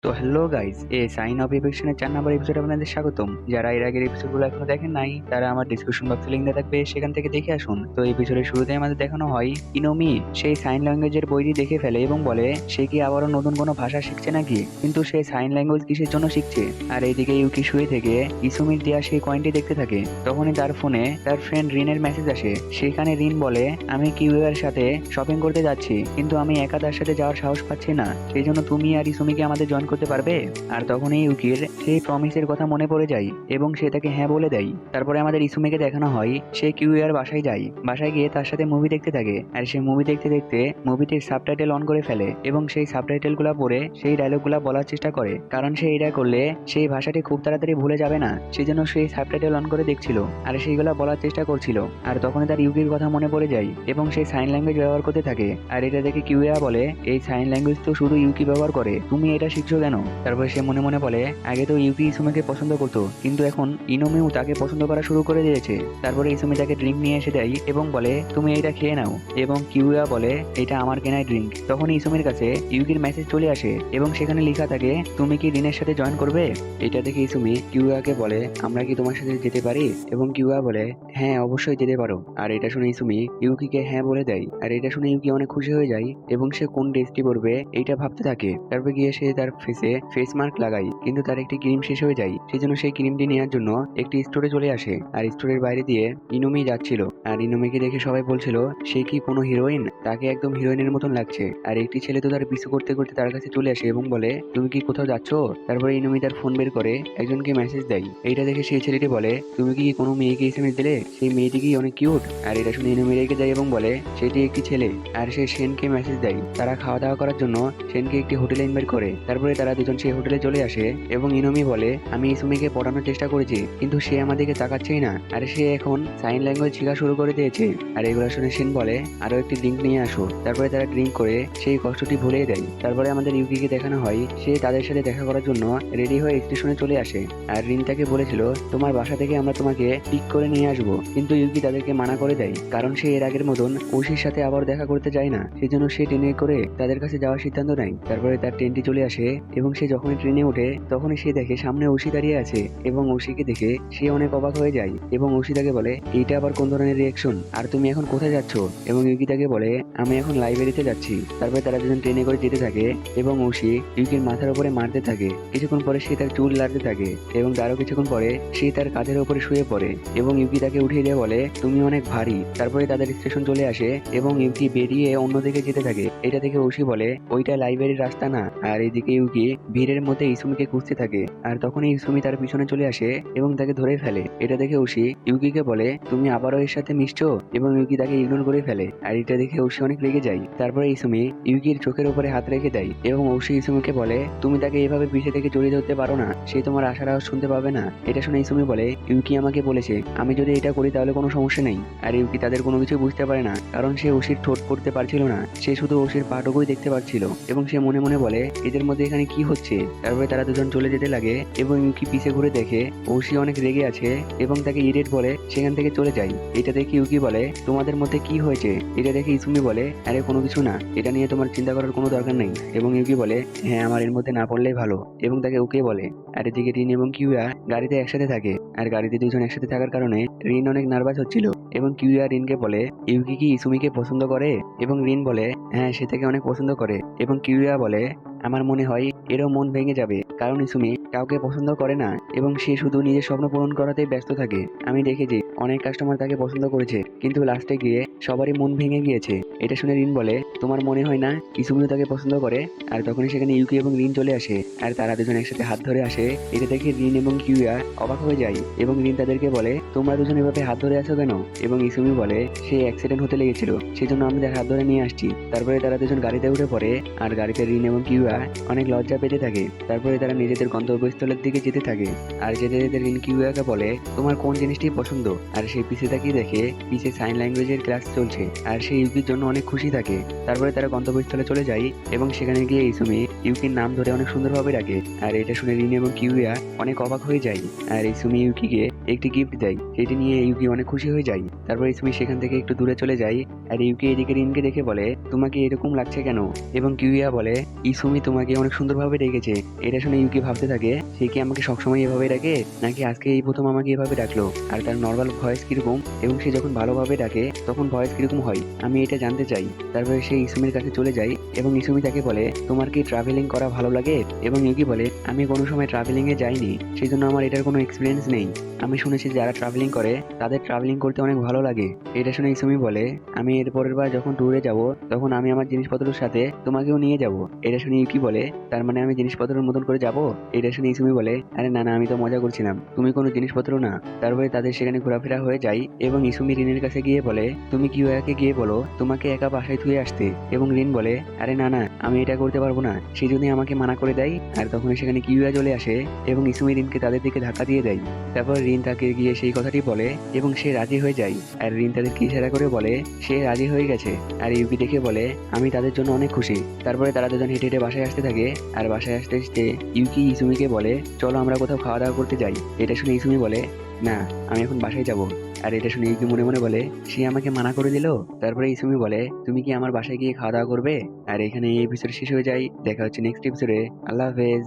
তো hello guys, এই sign of এফেকশনের 4 নম্বর এপিসোডে আপনাদের স্বাগতম। যারা এর আগের এপিসোডগুলো এখনো দেখেন নাই তারা আমার ডিসক্রিপশন বক্সে লিংক দেওয়া থাকবে, সেখান থেকে দেখে আসুন। তো এপিসোডের শুরুতে আমাদের দেখানো হয় ইনোমি সেই সাইন ল্যাঙ্গুয়েজের বইটি দেখে ফেলে এবং বলে সে কি আবারও নতুন কোনো ভাষা শিখছে নাকি, কিন্তু সে সাইন ল্যাঙ্গুয়েজ কিসের জন্য শিখছে। আর এইদিকে ইউকি শুয়ে থেকে ইসুমির দেওয়া সেই কয়েনটি দেখতে থাকে। তখনই তার ফোনে তার ফ্রেন্ড রিনের মেসেজ আসে। সেখানে রিন বলে, আমি কিউয়ের সাথে শপিং করতে যাচ্ছি, কিন্তু আমি একা তার সাথে যাওয়ার সাহস পাচ্ছি না, সেই জন্য তুমি আর ইসুমিকে আমাদের জয়েন করতে পারবে। আর তখনই ইউকির সেই প্রমিসের কথা মনে পড়ে যায় এবং সে তাকে হ্যাঁ বলে দেয়। তারপরে আমাদের ইসুমিকে দেখানো হয় সে কিউয়ার বাসায় যায়। বাসায় গিয়ে তার সাথে মুভি দেখতে থাকে। আর সে মুভি দেখতে দেখতে মুভিটির সাবটাইটেল অন করে ফেলে এবং সেই সাবটাইটেল গুলা পড়ে সেই ডায়লগ গুলা বলার চেষ্টা করে, কারণ সে এটা করলে সেই ভাষাটি খুব তাড়াতাড়ি ভুলে যাবে না, সেই জন্য সেই সাবটাইটেল অন করে দেখছিল আর সেইগুলা বলার চেষ্টা করছিল। আর তখন তার ইউকির কথা মনে পড়ে যায় এবং সেই সাইন ল্যাঙ্গুয়েজ ব্যবহার করতে থাকে। আর এটা দেখে কিউয়া বলে, এই সাইন ল্যাঙ্গুয়েজ তো শুধু ইউকি ব্যবহার করে, তুমি এটা শিখছো কেন? তারপরে সে মনে মনে বলে, আগে তো ইউকি ইসুমিকে পছন্দ করতো, কিন্তু এখন ইনোমিও তাকে পছন্দ করা শুরু করে দিয়েছে। তারপরে ইসুমি তাকে ড্রিঙ্ক নিয়ে এসে দেয় এবং বলে, তুমি এটা খেয়ে নাও। এবং কিউয়া বলে, এটা আমার কেনাই ড্রিঙ্ক। তখন ইসুমির কাছে ইউকির মেসেজ চলে আসে এবং সেখানে লেখা থাকে, তুমি কি রিনের সাথে জয়েন করবে? এটা দেখে ইসুমি কিউয়াকে বলে, আমরা কি তোমার সাথে যেতে পারি? এবং কিউয়া বলে, হ্যাঁ অবশ্যই যেতে পারো। আর এটা শুনে ইসুমি ইউকিকে হ্যাঁ বলে দেয়। আর এটা শুনে ইউকি অনেক খুশি হয়ে যায় এবং সে কোন ড্রেসটি পরবে এইটা ভাবতে থাকে। তারপর গিয়ে সে তার ফেসে ফেস মার্ক লাগায়, কিন্তু তার একটি ক্রিম শেষ হয়ে যায়। সেজন্য সেই ক্রিমটি নেওয়ার জন্য একটি স্টোরে চলে আসে। আর স্টোরের বাইরে দিয়ে ইনোমি যাচ্ছিল। আর ইনোমিকে দেখে সবাই বলছিল, সে কি কোনো হিরোইন? তাকে একদম হিরোইনের মতন লাগছে। আর একটি ছেলে তো তার পিছু করতে করতে তার কাছে চলে আসে এবং বলে, তুমি কি কোথাও যাচ্ছ? তারপরে ইনোমি তার ফোন বের করে একজনকে মেসেজ দেয়। এইটা দেখে সেই ছেলেটি বলে, তুমি কি কোনো মেয়েকে এসএমএস দিলে? সেই মেয়েটি কি অনেক কিউট? আর এটা শুনে ইনোমি রেগে যায় এবং বলে, সেটি একটি ছেলে। আর সে সেনকে মেসেজ দেয়। তারা খাওয়া দাওয়া করার জন্য সেনকে একটি হোটেলে ইনভাইট করে। তারপরে তারা দুজন সেই হোটেলে চলে আসে এবং ইনোমি বলে, আমি ইসুমিকে পড়ানোর চেষ্টা করেছি, কিন্তু সে আমাদেরকে তাকাচ্ছেই না। আর সে এখন সাইন ল্যাঙ্গুয়েজ শেখা শুরু করে দিয়েছে। আর এগুলো শুনে সেন বলে, আরো একটি ড্রিঙ্ক নিয়ে আসো। তারপরে তারা ড্রিঙ্ক করে সেই কষ্টটি ভুলিয়ে দেয়। তারপরে আমাদের ইউকিকে দেখানো হয় সে তাদের সাথে দেখা করার জন্য রেডি হয়ে স্টেশনে চলে আসে। আর রিন তাকে বলেছিল, তোমার বাসা থেকে আমরা তোমাকে পিক করে নিয়ে আসবো, কিন্তু ইউকি তাদেরকে মানা করে দেয়, কারণ সে এর আগের মতন ঐশীর সাথে আবার দেখা করতে যায় না। সেজন্য সে ট্রেনে করে তাদের কাছে যাওয়ার সিদ্ধান্ত নেয়। তারপরে তার ট্রেনটি চলে আসে এবং সে যখনই ট্রেনে ওঠে তখনই সে দেখে সামনে ঐশী দাঁড়িয়ে আছে এবং ঐশীকে দেখে সে অনেক অবাক হয়ে যায় এবং ঐশী তাকে বলে, এইটা আবার কোন ধরনের রিয়েকশন? আর তুমি এখন কোথায় যাচ্ছ? এবং ইউকি তাকে বলে, আমি এখন লাইব্রেরিতে যাচ্ছি। তারপরে তারা দুজন ট্রেনে করে যেতে থাকে এবং ঐশী ইউকির মাথার উপরে মারতে থাকে। কিছুক্ষণ পরে সে তার চুল লাড়তে থাকে এবং তারও কিছুক্ষণ পরে সে তার কাঁধের উপরে শুয়ে পড়ে এবং ইউকি তাকে উঠিয়ে দিয়ে বলে, তুমি অনেক ভারী। তারপরে তাদের স্টেশন চলে আসে এবং ইউকি বেরিয়ে অন্যদিকে যেতে থাকে। এটা দেখে ঐশী বলে, ওইটা লাইব্রেরির রাস্তা না। আর এদিকে ইউকি ভিড়ের মধ্যে ইসুমিকে খুঁজতে থাকে। আর তখনই ইসুমি তার পিছনে চলে আসে এবং তাকে ধরে ফেলে। এটা দেখে ঐশী ইউকিকে বলে, তুমি আবারও এর সাথে মিশছো? এবং ইউকি তাকে ইগনোর করে ফেলে। আর এটা দেখে ঐশী অনেক রেগে যায়। তারপরে ইসুমি ইউকির চোখের উপরে হাত রেখে দেয় এবং ঐশী ইসুমিকে বলে, তুমি তাকে এভাবে পিছে থেকে জড়িয়ে ধরতে পারো না, সে তোমার আশার আওয়াজ শুনতে পাবে না। এটা শুনে ইসুমি বলে, ইউকি আমাকে বলেছে আমি যদি এটা করি তাহলে কোনো সমস্যা নেই। আর ইউকি তাদের কোনো কিছু বুঝতে পারে না, কারণ সে ঐশীর ঠোঁট পড়তে পারছিল না, সে শুধু ঐশীর পাটুকুই দেখতে পাচ্ছিল এবং সে মনে মনে বলে, এদের মধ্যে এখানে কি হচ্ছে? তারপরে তারা দুজন চলে যেতে লাগে এবং ইউকি পিছে ঘুরে দেখে ঐশী অনেক রেগে আছে এবং তাকে ইরিটেট বলে সেখান থেকে চলে যায়। এটা দেখে ইউকি বলে, তোমাদের মধ্যে কি হয়েছে? এটা দেখে ইসুমি বলে, আরে কোনো কিছু না, এটা নিয়ে তোমার চিন্তা করার কোনো দরকার নেই। এবং ইউকি বলে, হ্যাঁ আমার এর মধ্যে না পড়লেই ভালো, এবং তাকে ওকে বলে। আর এদিকে রিন এবং কিউয়া গাড়িতে একসাথে থাকে। আর গাড়িতে দুজন একসাথে থাকার কারণে রিন অনেক নার্ভাস হচ্ছিল এবং কিউয়া রিনকে বলে, ইউকি কি ইসুমিকে পছন্দ করে? এবং রিন বলে, হ্যাঁ সে তাকে অনেক পছন্দ করে। এবং কিউয়া বলে, আমার মনে হয় এরও মন ভেঙে যাবে, কারণ ইসুমি কাউকে পছন্দ করে না এবং সে শুধু নিজের স্বপ্ন পূরণ করাতেই ব্যস্ত থাকে। আমি দেখেছি অনেক কাস্টমার তাকে পছন্দ করেছে, কিন্তু লাস্টে গিয়ে সবারই মন ভেঙে গিয়েছে। এটা শুনে রিন বলে, তোমার মনে হয় না ইসুমিও তাকে পছন্দ করে? আর তখনই সেখানে ইউকি এবং রিন চলে আসে আর তারা দুজন একসাথে হাত ধরে আসে। এটা দেখে রিন এবং কিউয়া অবাক হয়ে যায় এবং রিন তাদেরকে বলে, তোমরা দুজন এভাবে হাত ধরে আছো কেন? এবং ইসুমি বলে, সে অ্যাক্সিডেন্ট হতে লেগেছিল, সেজন্য আমি তার হাত ধরে নিয়ে আসছি। তারপরে তারা দুজন গাড়িতে উঠে পড়ে আর গাড়িতে রিন এবং কিউয়া অনেক লজ্জা পেতে থাকে। তারপরে তারা নিজেদের গন্তব্যস্থলের দিকে যেতে থাকে। আর যেতে যেতে রিন কিউয়াকে বলে, তোমার কোন জিনিসটি পছন্দ? আর সে পিছে তাকিয়ে দেখে পিছে সাইন ল্যাঙ্গুয়েজের ক্লাস চলছে আর সে ইউকির জন্য অনেক খুশি থাকে। তারপরে তারা গন্তব্যস্থলে চলে যায় এবং সেখানে গিয়ে ইসুমি ইউকির নাম ধরে অনেক সুন্দরভাবে ডাকে। আর এটা শুনে রিন এবং কিউয়া অনেক অবাক হয়ে যায়। আর ইসুমি ইউকিকে একটি গিফট দেয়, সেটি নিয়ে ইউকি অনেক খুশি হয়ে যায়। তারপর ইসুমি সেখান থেকে একটু দূরে চলে যায় আর ইউকি এদিকে রিনকে দেখে বলে, তোমাকে এরকম লাগছে কেন? এবং কিউয়া বলে, ইসুমি তোমাকে অনেক সুন্দরভাবে ডেকেছে। এটা শুনে ইউকি ভাবতে থাকে সে কি আমাকে সবসময় এভাবে ডাকে, নাকি আজকে এই প্রথম আমাকে এভাবে ডাকলো, আর তার নর্মাল ভয়েস কিরকম এবং সে যখন ভালোভাবে ডাকে তখন ভয়েস কিরকম হয়, আমি এটা জানতে চাই। তারপরে সে ইসুমির কাছে চলে যায় এবং ইসুমি তাকে বলে তোমার কি ট্রাভেলিং করা ভালো লাগে? এবং ইউকি বলে আমি কোনো সময় ট্রাভেলিং এ যাইনি, সেই জন্য আমার এটার কোনো এক্সপিরিয়েন্স নেই। আমি শুনেছি যারা ট্রাভেলিং করে তাদের ট্রাভেলিং করতে অনেক ভালো লাগে। এটা শুনে ইসুমি বলে আমি এর পরের বার যখন ট্যুরে যাব তখন আমি আমার জিনিসপত্রের সাথে তোমাকেও নিয়ে যাব। এটা শুনে ইউকি বলে তার মানে আমি জিনিসপত্রের মতন করে যাব? এটা শুনে ইসুমি বলে আরে না না, আমি তো মজা করছিলাম, তুমি কোনো জিনিসপত্র না। তারপরে তাদের সেখানে ঘোরাফেরা হয়ে যায় এবং ইসুমি রিনের কাছে গিয়ে বলে তুমি কিউয়াকে গিয়ে বলো তোমাকে একা বাসায় থুয়ে আসতে। এবং রিন বলে আরে না না, আমি এটা করতে পারবো না। সে যদি আমাকে মানা করে দেয়, আর তখন সেখানে কিউয়া চলে আসে এবং ইসুমি রিনকে তাদের দিকে ধাক্কা দিয়ে দেয়। তারপর রিন তাকে গিয়ে সেই কথাটি বলে এবং সে রাজি হয়ে যায়। আর রিন তাদেরকে ইশারা করে বলে সে রাজি হয়ে গেছে। আর ইউকি দেখে বলে আমি তাদের জন্য অনেক খুশি। তারপরে তারা দুজন হেঁটে হেঁটে বাসায় আসতে থাকে। আর বাসায় আসতে আসতে ইউকি ইসুমিকে বলে চলো আমরা কোথাও খাওয়া দাওয়া করতে যাই। এটা শুনে ইসুমি বলে না, আমি এখন বাসায় যাব। আর এটা শুনে ইউকি মনে মনে বলে সে আমাকে মানা করে দিল। তারপরে ইসুমি বলে তুমি কি আমার বাসায় গিয়ে খাওয়া দাওয়া করবে? আর এখানে এই এপিসোড শেষ হয়ে যায়। দেখা হচ্ছে নেক্সট এপিসোডে। আল্লাহ হাফেজ।